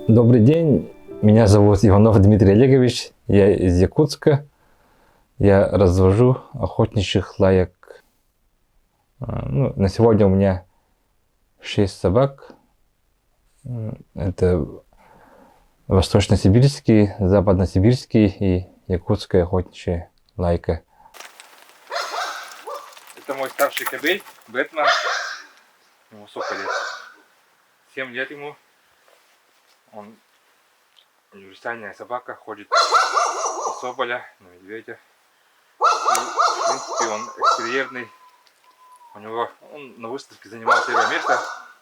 Добрый день, меня зовут Иванов Дмитрий Олегович, я из Якутска. Я развожу охотничьих лаек. На сегодня у меня 6 собак. Это восточно-сибирский, западно-сибирский и якутская охотничья лайка. Это мой старший кобель, Бэтмен. Ему сколько лет? 7 лет ему. Он универсальная собака, ходит на соболя, на медведя. И, в принципе, он экстерьерный. Он на выставке занимал первое место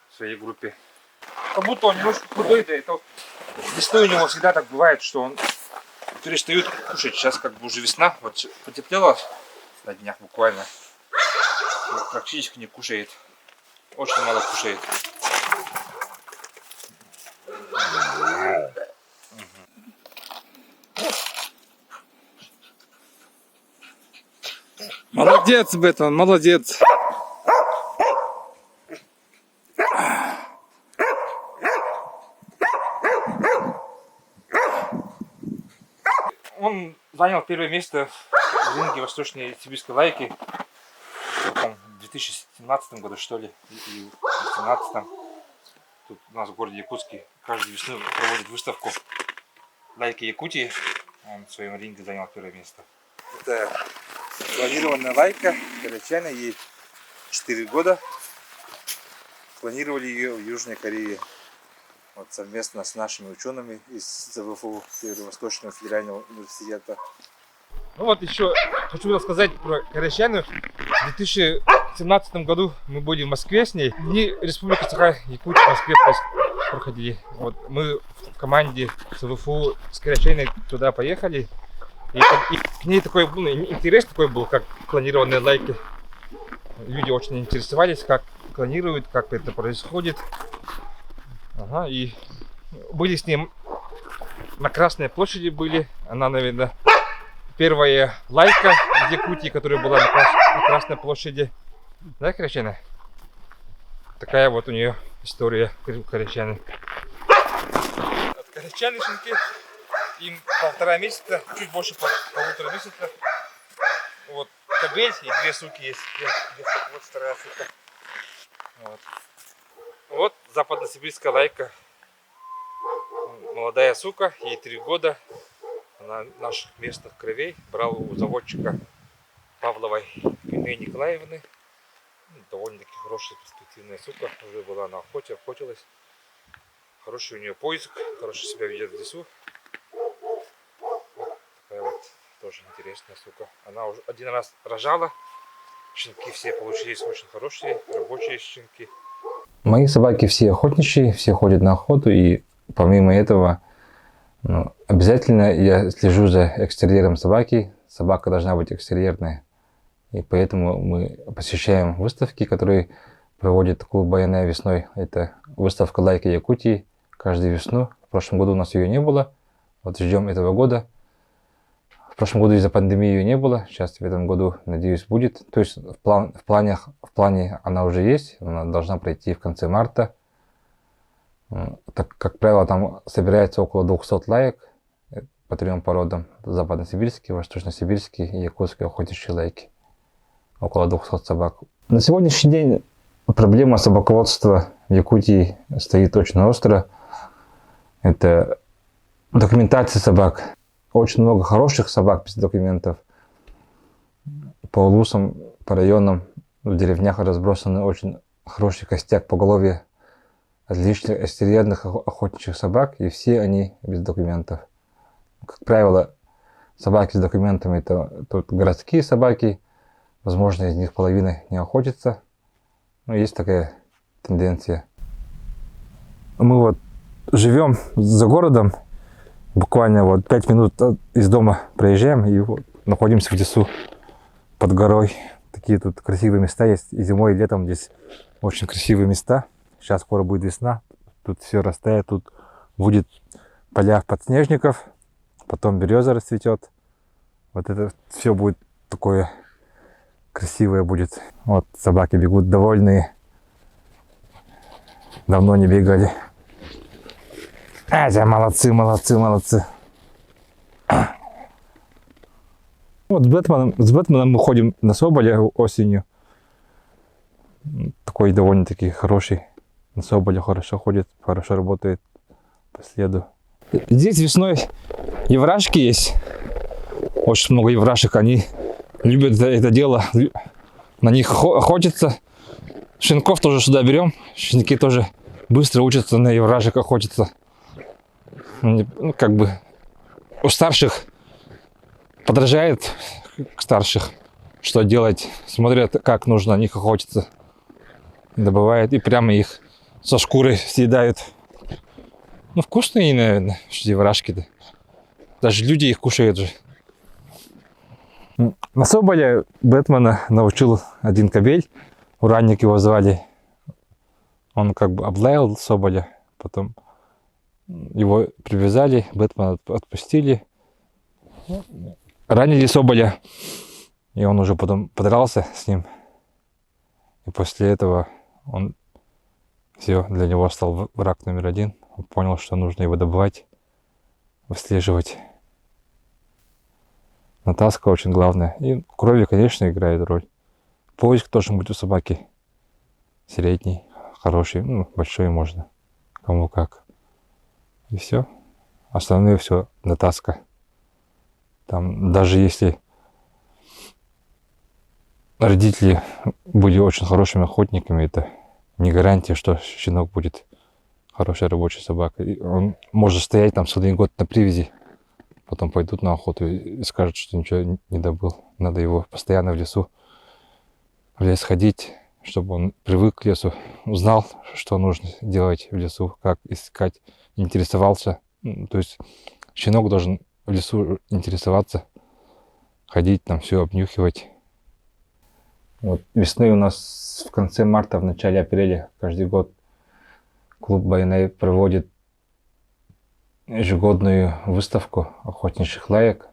в своей группе. Как будто он немножко худой, да, это весной у него всегда так бывает, что он перестает кушать. Сейчас как бы уже весна, вот потеплело на днях буквально. Он практически не кушает, очень мало кушает. Молодец, Бэтмен, молодец. Он занял первое место в ринге восточной сибирской лайки в 2017 году, что ли, и в 2018. Тут у нас в городе Якутске каждую весну проводит выставку лайки Якутии. Он в своем ринге занял первое место. Это клонированная лайка, корочайна, ей 4 года. Клонировали ее в Южной Корее. Вот совместно с нашими учеными из ЗВФУ, Северо-Восточного федерального университета. Ну вот еще хочу рассказать про корочайну. В 2017 году мы были в Москве с ней. Дни Республики Саха-Якутия в Москве проходили. Вот мы в команде ЗВФУ с корочайной туда поехали. И к ней такой интерес такой был, как клонированные лайки. Люди очень интересовались, как клонируют, как это происходит. Ага, и были с ним на Красной площади были. Она, наверное, первая лайка из Якутии, которая была на Красной площади. Да, корочайна? Такая вот у нее история корочайны. От корочайны шинки им 1,5 месяца, чуть больше 1,5 месяца. Вот кобель и 2 суки есть. Вот вторая сука. Вот западно-сибирская лайка. Молодая сука, ей 3 года. Она наших местных кровей брал у заводчика Павловой Инны Николаевны. Довольно-таки хорошая перспективная сука. Уже была на охоте, охотилась. Хороший у нее поиск, хорошо себя ведет в лесу. Вот такая вот тоже интересная сука. Она уже 1 раз рожала. Щенки все получились очень хорошие, рабочие щенки. Мои собаки все охотничьи, все ходят на охоту, и помимо этого, обязательно я слежу за экстерьером собаки. Собака должна быть экстерьерная. И поэтому мы посещаем выставки, которые проводит клуб «Баяная» весной. Это выставка лайки Якутии каждую весну. В прошлом году у нас ее не было. Вот ждем этого года. В прошлом году из-за пандемии ее не было. Сейчас в этом году, надеюсь, будет. То есть в плане она уже есть. Она должна пройти в конце марта. Так, как правило, там собирается около 200 лаек по 3 породам. Западно-сибирский, восточно-сибирский и якутские охотничьи лайки. Около 200 собак. На сегодняшний день проблема собаководства в Якутии стоит очень остро. Это документация собак. Очень много хороших собак без документов. По улусам, по районам, в деревнях разбросаны очень хороший костяк поголовья отличных экстерьерных охотничьих собак, и все они без документов. Как правило, собаки с документами — это тут городские собаки. Возможно, из них половина не охотится. Но есть такая тенденция. Мы вот живем за городом, буквально вот 5 минут из дома проезжаем и вот находимся в лесу под горой. Такие тут красивые места есть. И зимой, и летом здесь очень красивые места. Сейчас скоро будет весна. Тут все растает. Тут будет поля подснежников. Потом береза расцветет. Вот это все будет такое красивое будет. Вот собаки бегут довольные. Давно не бегали. Молодцы, молодцы, молодцы. Вот с Бэтменом мы ходим на Соболя осенью. Такой довольно-таки хороший. На Соболя хорошо ходит, хорошо работает по следу. Здесь весной еврашки есть. Очень много еврашек. Они любят это дело. На них охотятся. Щенков тоже сюда берем. Щенки тоже быстро учатся на еврашек охотиться. Ну, как бы у старших подражает к старших, что делать, смотрят, как нужно на них охотиться, добывают и прямо их со шкурой съедают. Ну, вкусные, наверное, еврашки-то. Даже люди их кушают же. На Соболя Бэтмена научил один кобель, Уранник его звали. Он как бы облаял Соболя, потом его привязали, Бэтмена отпустили. Ранили Соболя, и он уже потом подрался с ним. И после этого он все, для него стал враг номер один. Он понял, что нужно его добывать, выслеживать. Натаска очень главная. И крови, конечно, играет роль. Поиск должен быть у собаки средний, хороший, ну, большой можно, кому как. И все. Остальное все натаска. Там, даже если родители были очень хорошими охотниками, это не гарантия, что щенок будет хорошей рабочей собакой. Он может стоять там целый год на привязи, потом пойдут на охоту и скажут, что ничего не добыл. Надо его постоянно в лесу, в лес ходить, чтобы он привык к лесу, узнал, что нужно делать в лесу, как искать, интересовался. То есть щенок должен в лесу интересоваться, ходить там, все обнюхивать. Вот весной у нас в конце марта, в начале апреля каждый год клуб БНА проводит ежегодную выставку охотничьих лаек.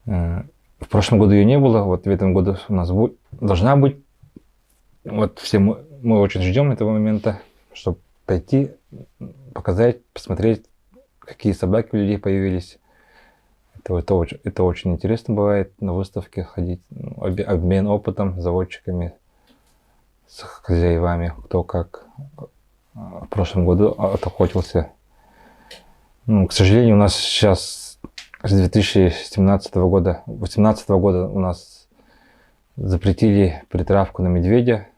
В прошлом году ее не было, вот в этом году у нас должна быть. Вот все мы очень ждем этого момента, чтобы пойти, показать, посмотреть, какие собаки у людей появились. Это очень интересно бывает на выставке ходить, обмен опытом с заводчиками, с хозяевами, кто как в прошлом году отохотился. Ну, к сожалению, у нас сейчас с 2017 года, 2018 года у нас запретили притравку на медведя.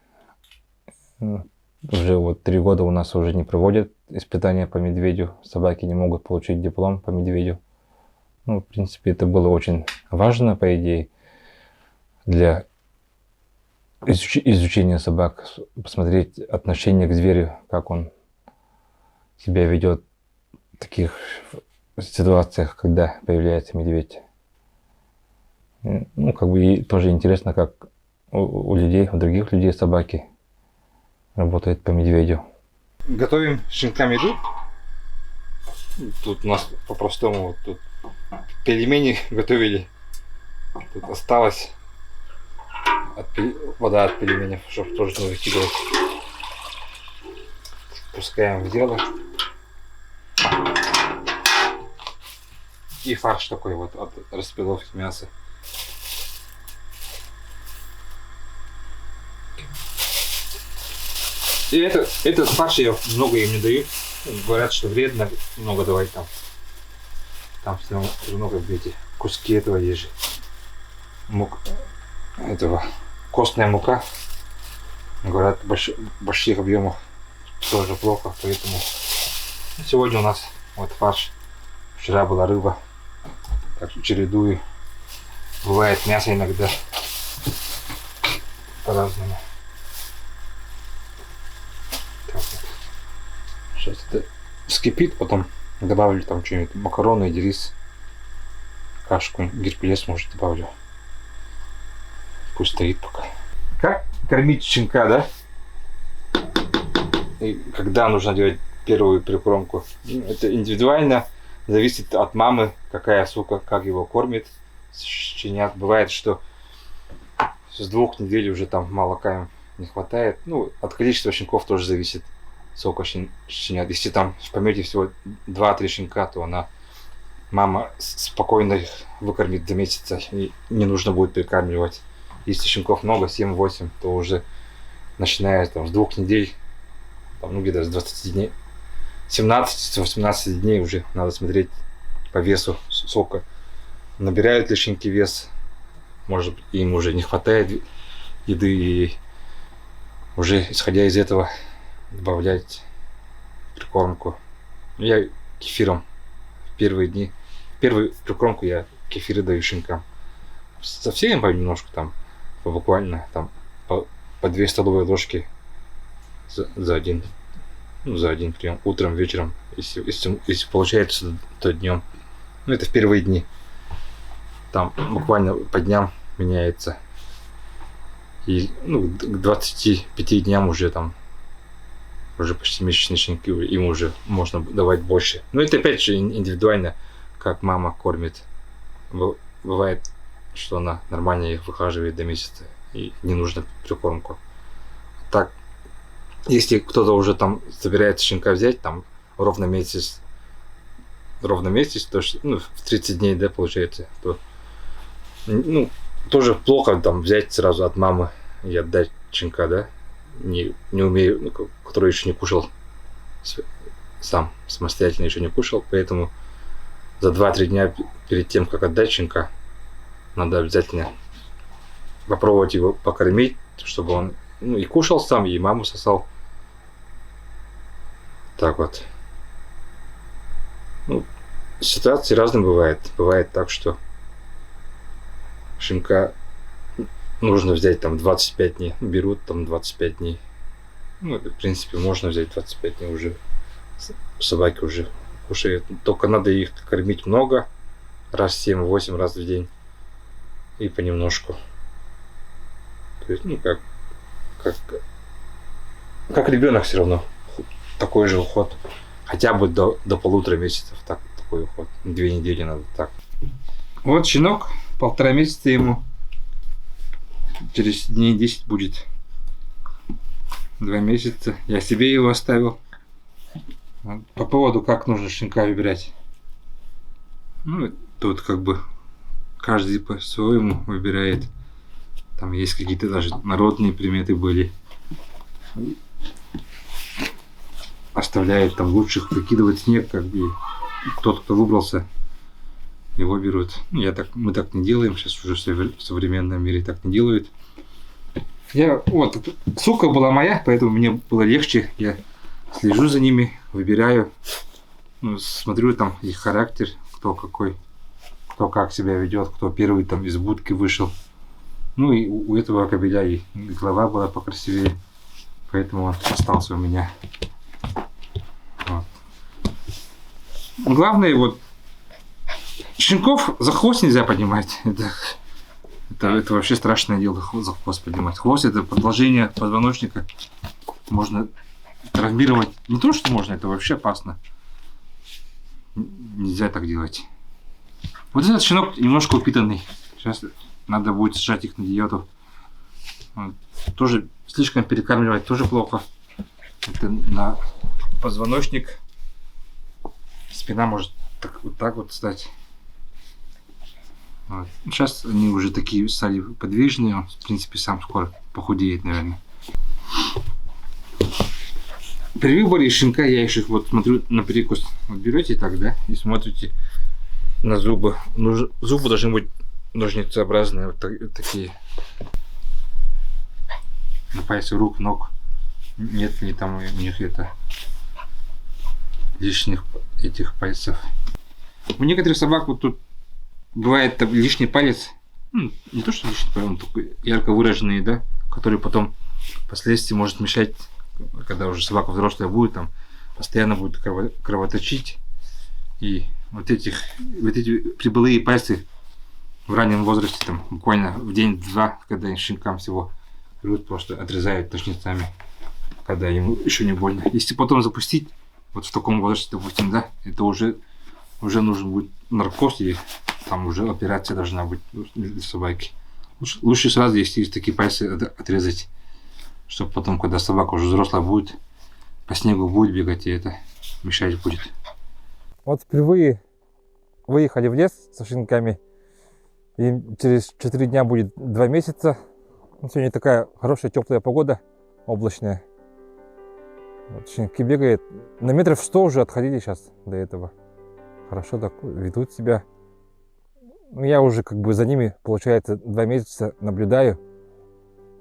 Уже вот 3 года у нас уже не проводят испытания по медведю. Собаки не могут получить диплом по медведю. Ну, в принципе, это было очень важно, по идее, для изучения собак. Посмотреть отношение к зверю, как он себя ведет в таких ситуациях, когда появляется медведь. Ну, как бы и тоже интересно, как у людей, у других людей собаки работают по медведю. Готовим щенкам еду. Тут у нас по-простому вот тут пельмени готовили. Тут осталась вода от пельменей, чтобы тоже не выкидывать. Пускаем в дело. И фарш такой вот от распиловки мяса. И этот фарш я много им не даю. Говорят, что вредно много давать там. Там все равно много эти куски этого есть же. Костная мука. Говорят, больших объемов тоже плохо, поэтому сегодня у нас вот фарш. Вчера была рыба. Так что чередую. Бывает мясо иногда. По-разному. Так вот. Сейчас это вскипит, потом добавлю там что-нибудь, макароны или рис. Кашку, геркулес, может, добавлю. Пусть стоит пока. Как кормить щенка, да? И когда нужно делать первую прикормку? Это индивидуально. Зависит от мамы, какая сука, как его кормит. Щенят. Бывает, что с 2 недель уже там молока им не хватает. Ну, от количества щенков тоже зависит. Сколько щенят. Если там в помете всего 2-3 щенка, то мама спокойно их выкормит до месяца. И не нужно будет прикармливать. Если щенков много, 7-8, то уже начиная там, с 2 недель, там, ну где-то с 20 дней, 17-18 дней уже надо смотреть по весу, сколько набирают ли щенки вес. Может, им уже не хватает еды, и уже исходя из этого добавлять прикормку. Я кефиром в первые дни, первую прикормку я кефиры даю щенкам. Совсем понемножку там, буквально там по 2 столовые ложки за один прием, утром, вечером, если получается, то днем. Ну, это в первые дни. Там буквально по дням меняется. И к 25 дням уже почти месячные щенки, им уже можно давать больше. Но это опять же индивидуально, как мама кормит. Бывает, что она нормально их выхаживает до месяца и не нужно прикормку. Так, если кто-то уже там собирается щенка взять, там ровно месяц, то в 30 дней, да, получается, то тоже плохо там взять сразу от мамы и отдать щенка, да, не умею, который еще не кушал сам, самостоятельно еще не кушал, поэтому за 2-3 дня перед тем, как отдать щенка, надо обязательно попробовать его покормить, чтобы он и кушал сам, и маму сосал. Так вот. Ситуации разные бывают. Бывает так, что щенка нужно взять там 25 дней. Берут там 25 дней. В принципе, можно взять 25 дней уже. Собаки уже кушают. Только надо их кормить много. Раз 7-8 раз в день. И понемножку. То есть, как ребенок все равно. Такой же уход. Хотя бы до 1,5 месяцев. Такой уход. 2 недели надо так. Вот щенок. 1,5 месяца ему. Через дней 10 будет 2 месяца. Я себе его оставил. По поводу, как нужно щенка выбирать. Тут как бы каждый по-своему выбирает. Там есть какие-то даже народные приметы были. Оставляет там лучших, выкидывает снег, как бы тот, кто выбрался, его берут. Мы так не делаем, сейчас уже в современном мире так не делают. Сука была моя, поэтому мне было легче. Я слежу за ними, выбираю, смотрю там их характер, кто какой, кто как себя ведет, кто первый там из будки вышел. И у этого кобеля и голова была покрасивее, поэтому он остался у меня. Главное, щенков за хвост нельзя поднимать. Это вообще страшное дело, за хвост поднимать. Хвост — это продолжение позвоночника. Можно травмировать. Не то, что можно, это вообще опасно. Нельзя так делать. Вот этот щенок немножко упитанный. Сейчас надо будет сажать их на диету. Тоже слишком перекармливать тоже плохо. Это на позвоночник. Спина может так вот стать. Сейчас они уже такие стали подвижные. Он, в принципе, сам скоро похудеет, наверное. При выборе щенка я еще смотрю на перекус. Берете так, да, и смотрите на зубы. Зубы должны быть ножницеобразные, вот такие. На пальцы рук, ног. Нет ли там у них лишних этих пальцев. У некоторых собак тут бывает лишний палец. Не то, что лишний палец, он такой ярко выраженный, да, который потом впоследствии может мешать, когда уже собака взрослая будет, там постоянно будет кровоточить. И вот эти прибылые пальцы в раннем возрасте, там, буквально в день-два, когда щенкам всего рвут, просто отрезают ножницами, когда ему еще не больно. Если потом запустить, вот в таком возрасте, допустим, да, это уже нужен будет наркоз, и там уже операция должна быть для собаки. Лучше сразу, если есть такие пальцы, отрезать, чтобы потом, когда собака уже взрослая будет, по снегу будет бегать, и это мешать будет. Вот впервые выехали в лес со щенками, и через 4 дня будет 2 месяца. Сегодня такая хорошая теплая погода, облачная. Вот щенки бегают. На метров 100 уже отходили сейчас до этого. Хорошо так ведут себя. Ну, я уже как бы за ними, получается, 2 месяца наблюдаю.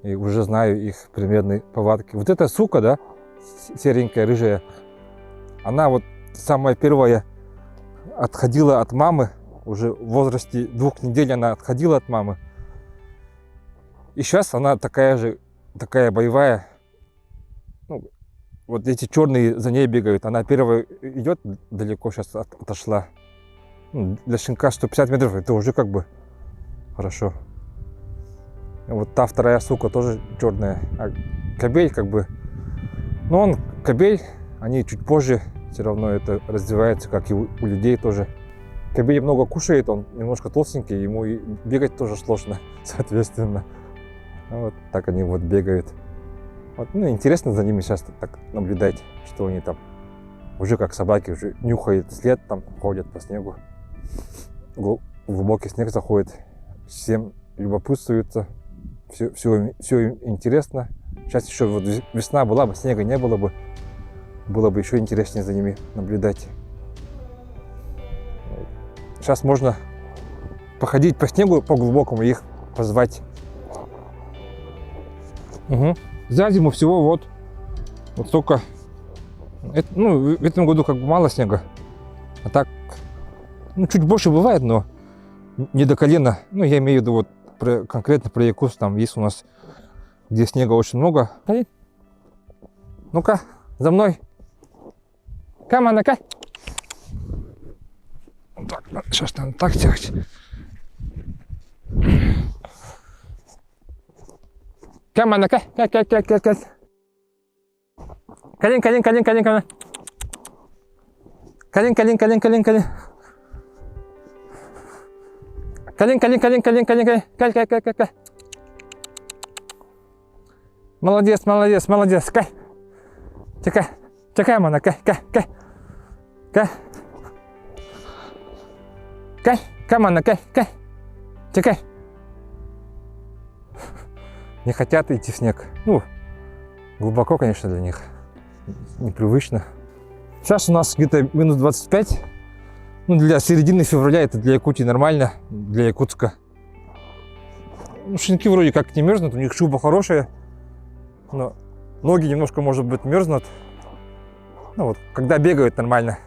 И уже знаю их примерные повадки. Вот эта сука, да, серенькая, рыжая, она вот самая первая отходила от мамы. Уже в возрасте 2 недель она отходила от мамы. И сейчас она такая же, такая боевая. Ну, вот эти черные за ней бегают. Она первая идет далеко, сейчас отошла. Ну, для щенка 150 метров это уже как бы хорошо. Вот та вторая сука тоже черная. А кобель как бы... Ну он кобель, они чуть позже все равно это развивается, как и у людей тоже. Кобель много кушает, он немножко толстенький, ему и бегать тоже сложно, соответственно. Вот так они вот бегают. Вот, ну, интересно за ними сейчас так наблюдать, что они там уже как собаки, уже нюхают след, там ходят по снегу. Глубокий снег заходит, всем любопытствуются, все им интересно. Сейчас еще вот весна была бы, снега не было бы еще интереснее за ними наблюдать. Сейчас можно походить по снегу, по глубокому, их позвать. Угу. За зиму всего вот столько. Это, ну, в этом году как бы мало снега. А так, ну, чуть больше бывает, но не до колена. Ну, я имею в виду вот конкретно про Якутск. Там есть у нас, где снега очень много. Ну-ка, за мной. Каманака. Так, сейчас надо так делать. Каманака, Калин. Калин. Молодец. Кай. Чекай, мана, кай. Камана, кай. Чекай. Не хотят идти в снег. Ну, глубоко, конечно, для них. Непривычно. Сейчас у нас где-то минус 25. Ну, для середины февраля это для Якутии нормально. Для Якутска. Ну, щенки вроде как не мерзнут. У них шуба хорошая. Но ноги немножко, может быть, мерзнут. Ну вот, когда бегают, нормально.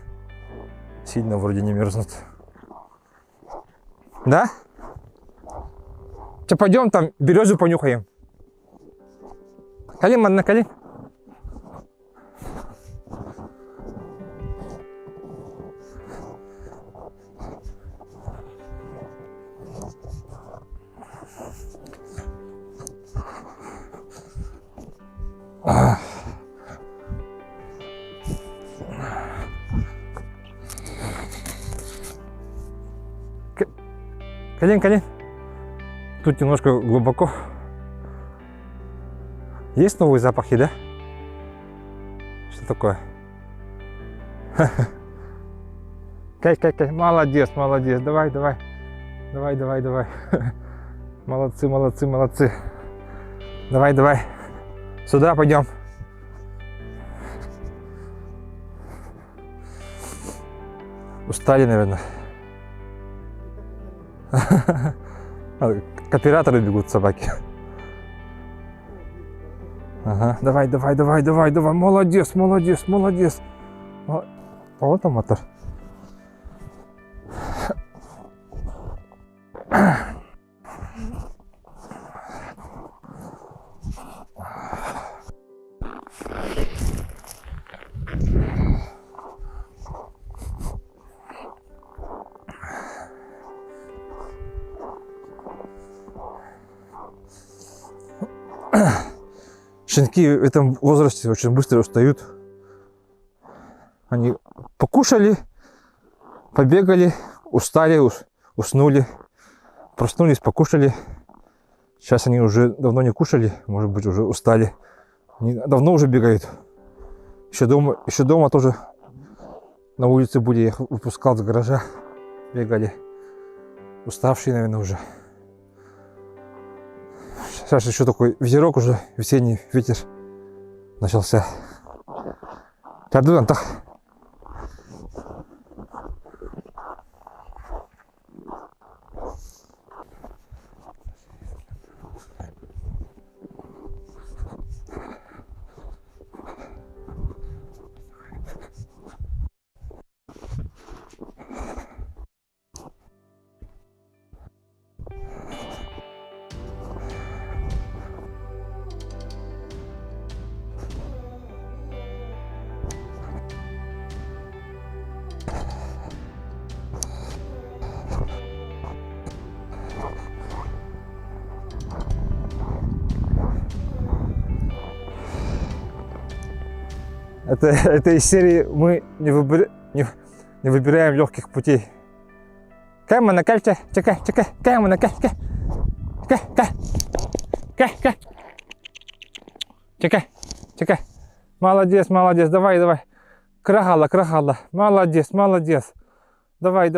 Сильно вроде не мерзнут. Да? Че, пойдем там березу понюхаем. Калин, мана, калин. Калин. Тут немножко глубоко. Есть новые запахи, да? Что такое? Кай. Молодец. Давай. Молодцы. Давай. Сюда пойдем. Устали, наверное. К оператору бегут собаки. Ага, давай. Молодец. Вот там мотор. щенки в этом возрасте очень быстро устают. Они покушали, побегали, устали, уснули, проснулись, покушали. Сейчас они уже давно не кушали, может быть, уже устали. Они давно уже бегают. Еще дома тоже на улице были, я их выпускал с гаража, бегали. Уставшие, наверное, уже. Сейчас еще такой ветерок уже, весенний ветер начался. Кардуан, так. Это из серии мы не выбираем легких путей. Кайма на кальте, чекай, кайма на кальте, чекай. Молодец, давай. Крахала. Молодец. Давай.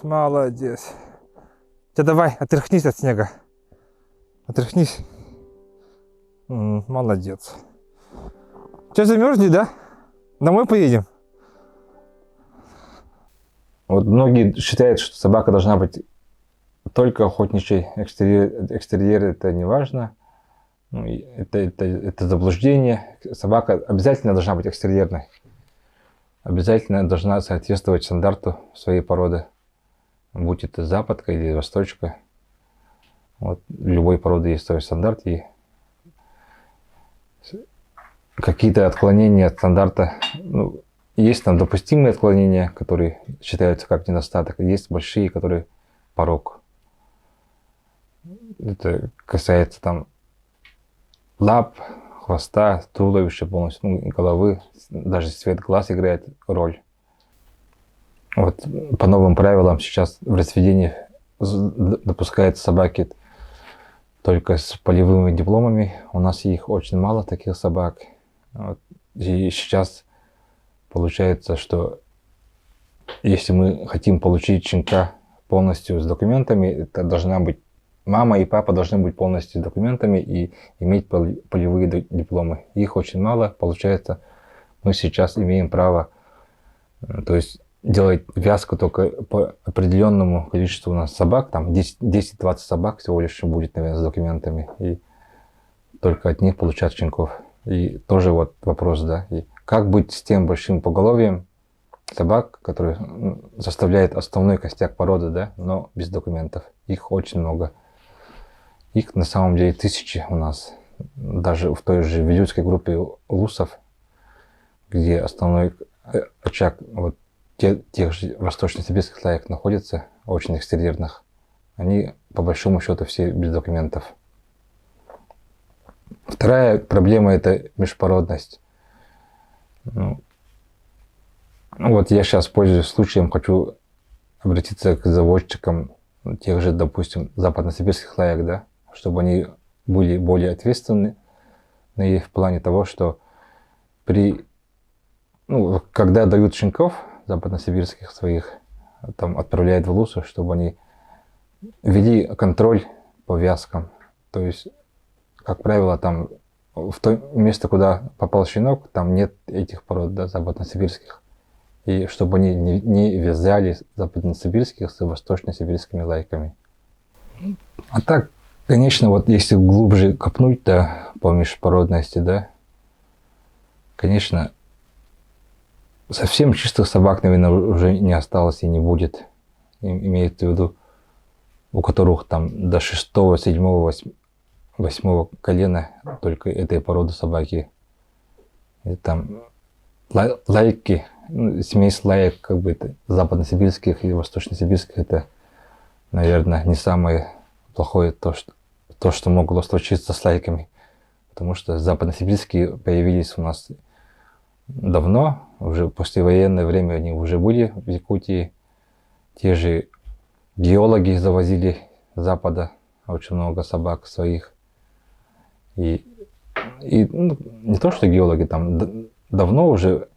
Молодец. Ты давай, отряхнись от снега. Отряхнись. Молодец. Что, замерзли, да? Домой поедем? Вот многие считают, что собака должна быть только охотничьей. Экстерьер это не важно. Ну, это заблуждение. Собака обязательно должна быть экстерьерной. Обязательно должна соответствовать стандарту своей породы. Будь это западка или восточка. Вот, любой породы есть свой стандарт, и какие-то отклонения от стандарта, ну, есть там допустимые отклонения, которые считаются как недостаток, есть большие, которые порок. Это касается там лап, хвоста, туловища полностью, ну, головы, даже цвет глаз играет роль. Вот по новым правилам сейчас в разведении допускаются собаки только с полевыми дипломами. У нас их очень мало, таких собак. Вот. И сейчас получается, что если мы хотим получить щенка полностью с документами, это должна быть мама и папа должны быть полностью с документами и иметь полевые дипломы. Их очень мало. Получается, мы сейчас имеем право, то есть делать вязку только по определенному количеству у нас собак, там 10-20 собак всего лишь будет, наверное, с документами, и только от них получать щенков. И тоже вот вопрос, да, и как быть с тем большим поголовьем собак, которые составляют основной костяк породы, да, но без документов. Их очень много. Их на самом деле тысячи у нас. Даже в той же вилюйской группе лусов, где основной очаг вот тех же восточно-сибирских лаек находится, очень экстерьерных, они по большому счету все без документов. Вторая проблема — это межпородность. Ну, вот я сейчас, пользуясь случаем, хочу обратиться к заводчикам тех же, допустим, западно-сибирских лаек, да, чтобы они были более ответственны в плане того, что когда дают щенков западно-сибирских своих, там отправляют в лусу, чтобы они вели контроль по вязкам. То есть, как правило, там в то место, куда попал щенок, там нет этих пород, да, западно-сибирских. И чтобы они не вязали западно-сибирских с восточно-сибирскими лайками. А так, конечно, вот если глубже копнуть, да, по межпородности, да, конечно, совсем чистых собак, наверное, уже не осталось и не будет. Имеется в виду, у которых там до 6, 7, 8 колена только этой породы собаки. И там лайки, смесь лаек, как бы это западно-сибирских и восточно-сибирских, это наверное, не самое плохое то, что могло случиться с лайками. Потому что западносибирские появились у нас давно, уже послевоенное время они уже были в Якутии. Те же геологи завозили с запада очень много собак своих. И ну, не то, что геологи, там давно уже,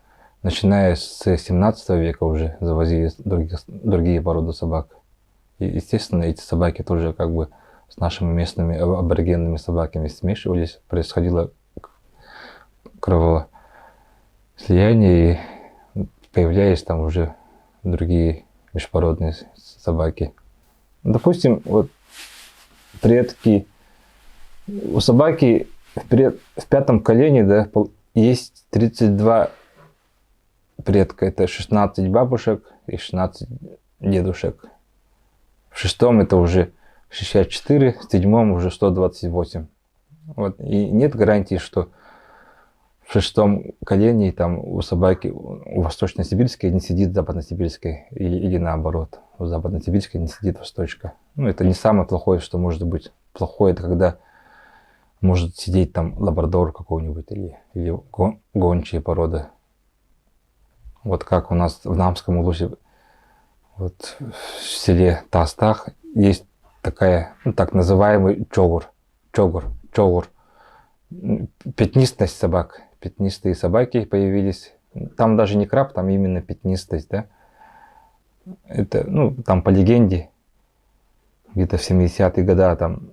начиная с 17 века уже завозили другие породы собак. И, естественно, эти собаки тоже как бы с нашими местными аборигенными собаками смешивались, происходило кровослияние, и появлялись там уже другие межпородные собаки. Допустим, вот предки у собаки в пятом колене, да, есть 32 предка. Это 16 бабушек и 16 дедушек. В шестом это уже 64, в седьмом уже 128. Вот. И нет гарантии, что в шестом колене там у собаки, у восточно-сибирской не сидит западно-сибирской, или наоборот, у западно-сибирской не сидит восточка. Ну, это не самое плохое, что может быть. Плохое, это когда может сидеть там лабрадор какой-нибудь или гончие породы. Вот как у нас в Намском улусе, вот в селе Тастах есть такая, ну, так называемый чогур. Пятнистость собак. Пятнистые собаки появились. Там даже не краб, там именно пятнистость, да. Это, ну, там по легенде, где-то в 70-е годы там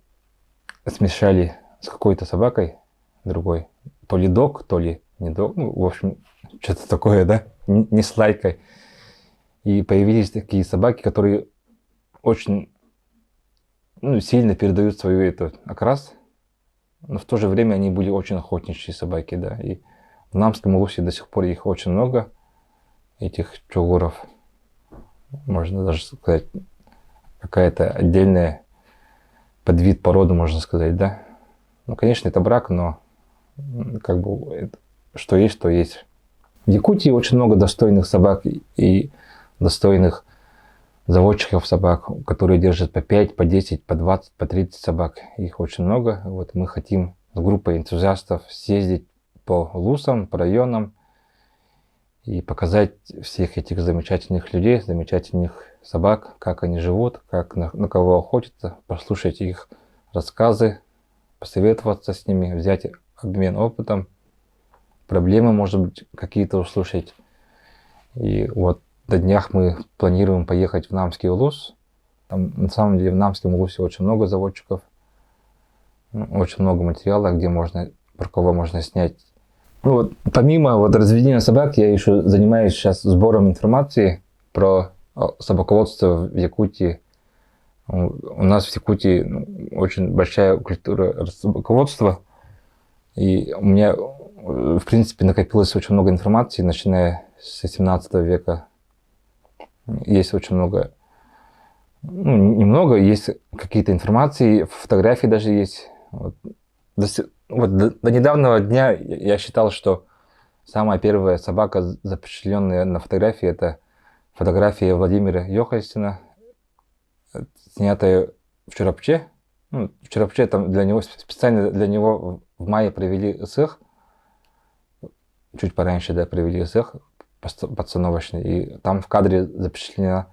смешали с какой-то собакой другой. То ли дог, то ли не дог. Ну, в общем, что-то такое, да, не с лайкой. И появились такие собаки, которые очень, ну, сильно передают свою эту окрас. Но в то же время они были очень охотничьи собаки, да. И в Намском улусе до сих пор их очень много, этих чогуров. Можно даже сказать, какая-то отдельная подвид породы, можно сказать, да. Ну, конечно, это брак, но как бы это, что есть, то есть. В Якутии очень много достойных собак и достойных заводчиков собак, которые держат по 5, по 10, по 20, по 30 собак. Их очень много. Вот мы хотим с группой энтузиастов съездить по лусам, по районам и показать всех этих замечательных людей, замечательных собак, как они живут, как на кого охотятся, послушать их рассказы, посоветоваться с ними, взять обмен опытом, проблемы, может быть, какие-то услышать. И вот на днях мы планируем поехать в Намский улус. Там, на самом деле, в Намском улусе очень много заводчиков, очень много материала, где можно, про кого можно снять. Ну, вот, помимо вот разведения собак, я еще занимаюсь сейчас сбором информации про собаководство в Якутии. У нас в Якутии очень большая культура собаководства. И у меня, в принципе, накопилось очень много информации, начиная с 17 века. Есть очень много, ну, немного, есть какие-то информации, фотографии даже есть. Вот до недавнего дня я считал, что самая первая собака, запечатленная на фотографии, это фотография Владимира Йохальсена, снятая в Чурапче. Ну, в Чурапче там специально для него в мае провели СЭХ, чуть пораньше, да, провели СЭХ подстановочный, и там в кадре запечатлена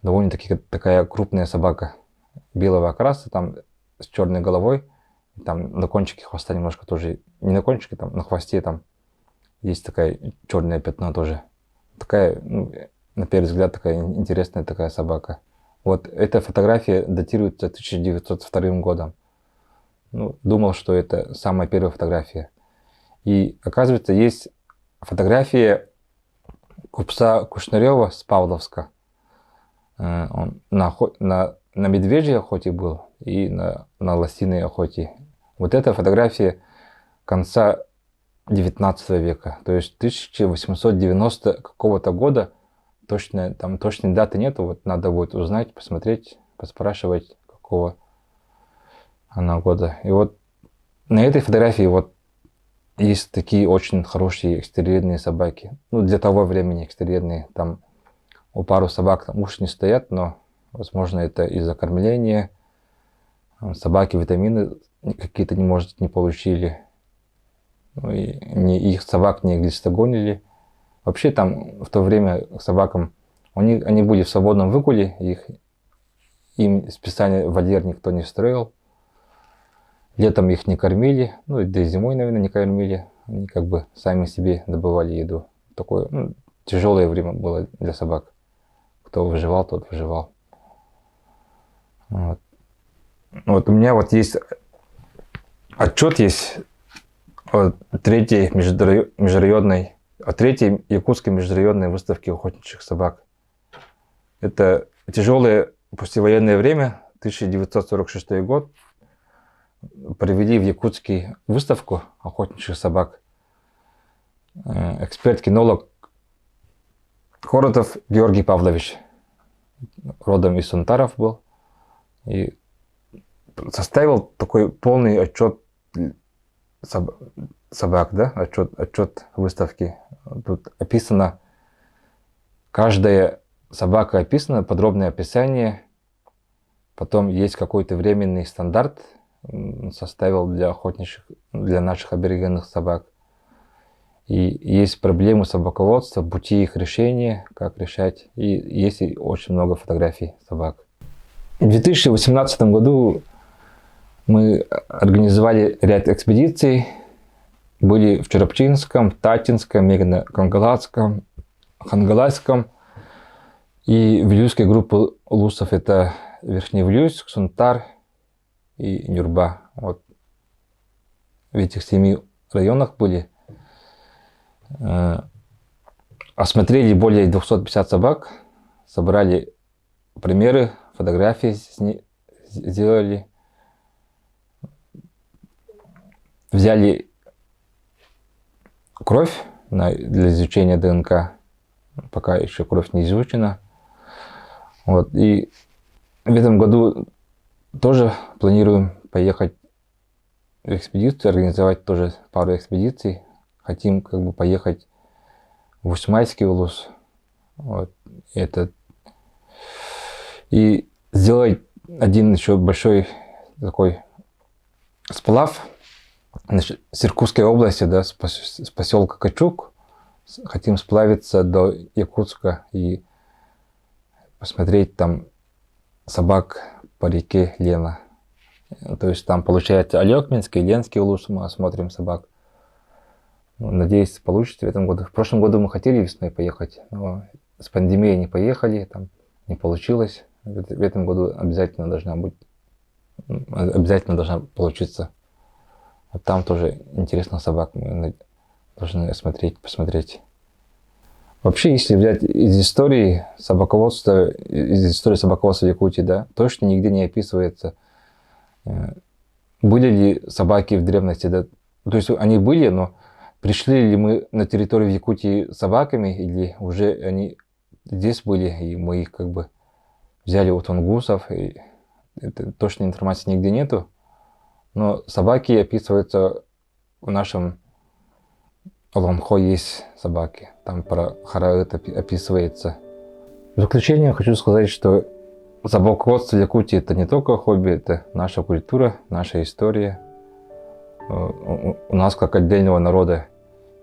довольно-таки такая крупная собака белого окраса, там с черной головой, там на кончике хвоста немножко тоже, не на кончике, там на хвосте там есть такая черное пятно тоже. Такая, ну, на первый взгляд, такая интересная такая собака. Вот эта фотография датируется 1902 годом. Ну, думал, что это самая первая фотография. И оказывается, есть фотография купца Кушнарева с Павловска. Он на медвежьей охоте был и на лосиной охоте. Вот эта фотография конца 19 века, то есть 1890 какого-то года. Там точной даты нету, вот надо будет узнать, посмотреть, поспрашивать, какого она года. И вот на этой фотографии вот есть такие очень хорошие экстерьерные собаки. Ну, для того времени экстерьерные. Там у пару собак там уши не стоят, но Возможно, это из-за кормления. Собаки витамины какие-то, может, не получили. Ну, и их собак не глистогонили. Вообще там в то время к собакам, они были в свободном выгуле, им специально вольер никто не строил. Летом их не кормили, ну да и зимой, наверное, не кормили. Они как бы сами себе добывали еду. Такое тяжелое время было для собак. Кто выживал, тот выживал. Вот у меня вот есть отчет есть о третьей якутской межрайонной выставке охотничьих собак. Это тяжелое послевоенное время, 1946 год. Провели в Якутске выставку охотничьих собак. Эксперт-кинолог Хоротов Георгий Павлович, родом из Сунтаров был, и составил такой полный отчет собак, да, отчет выставки. Тут описано, каждая собака описана, подробное описание, потом есть какой-то временный стандарт, составил для наших аборигенных собак. И есть проблемы собаководства, пути их решения, как решать. И есть очень много фотографий собак. В 2018 году мы организовали ряд экспедиций. Были в Черепчинском, Татинском, Мегано-Кангаласском, Хангалайском. И Вилюйской группы улусов — это Верхневилюйск, Сунтар и Нюрба. Вот в этих 7 районах были. Осмотрели более 250 собак, собрали примеры, фотографии сделали, взяли кровь для изучения ДНК, пока еще кровь не изучена. Вот. И в этом году тоже планируем поехать в экспедицию, организовать тоже пару экспедиций. Хотим как бы поехать в Усмайский улус. Вот, и сделать один еще большой такой сплав с Иркутской области, да, с поселка Качук. Хотим сплавиться до Якутска и посмотреть там собак по реке Лена. То есть там получается Алекминский, Ленский улус, мы осмотрим собак. Надеюсь, получится в этом году. В прошлом году мы хотели весной поехать, но с пандемией не поехали, там не получилось. В этом году обязательно должна получиться. А там тоже интересно собак, мы должны посмотреть. Вообще, если взять из истории собаководства в Якутии, да, точно нигде не описывается, были ли собаки в древности, да. То есть они были, но пришли ли мы на территорию Якутии с собаками, или уже они здесь были, и мы их как бы взяли у тунгусов, и точной информации нигде нету. Но собаки описываются в нашем Ламхо, есть собаки, там про Хараыт описывается. В заключение хочу сказать, что собаководство в Якутии — это не только хобби, это наша культура, наша история. У нас, как отдельного народа,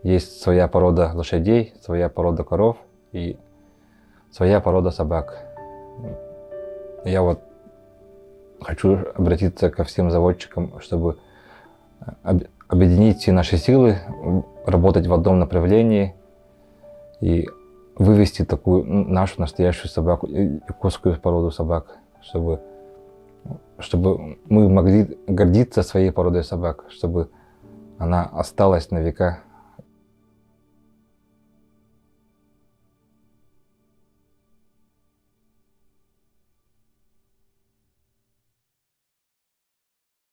есть своя порода лошадей, своя порода коров и своя порода собак. Я вот хочу обратиться ко всем заводчикам, чтобы объединить все наши силы, работать в одном направлении и вывести такую нашу настоящую собаку, якутскую породу собак, чтобы мы могли гордиться своей породой собак, чтобы она осталась на века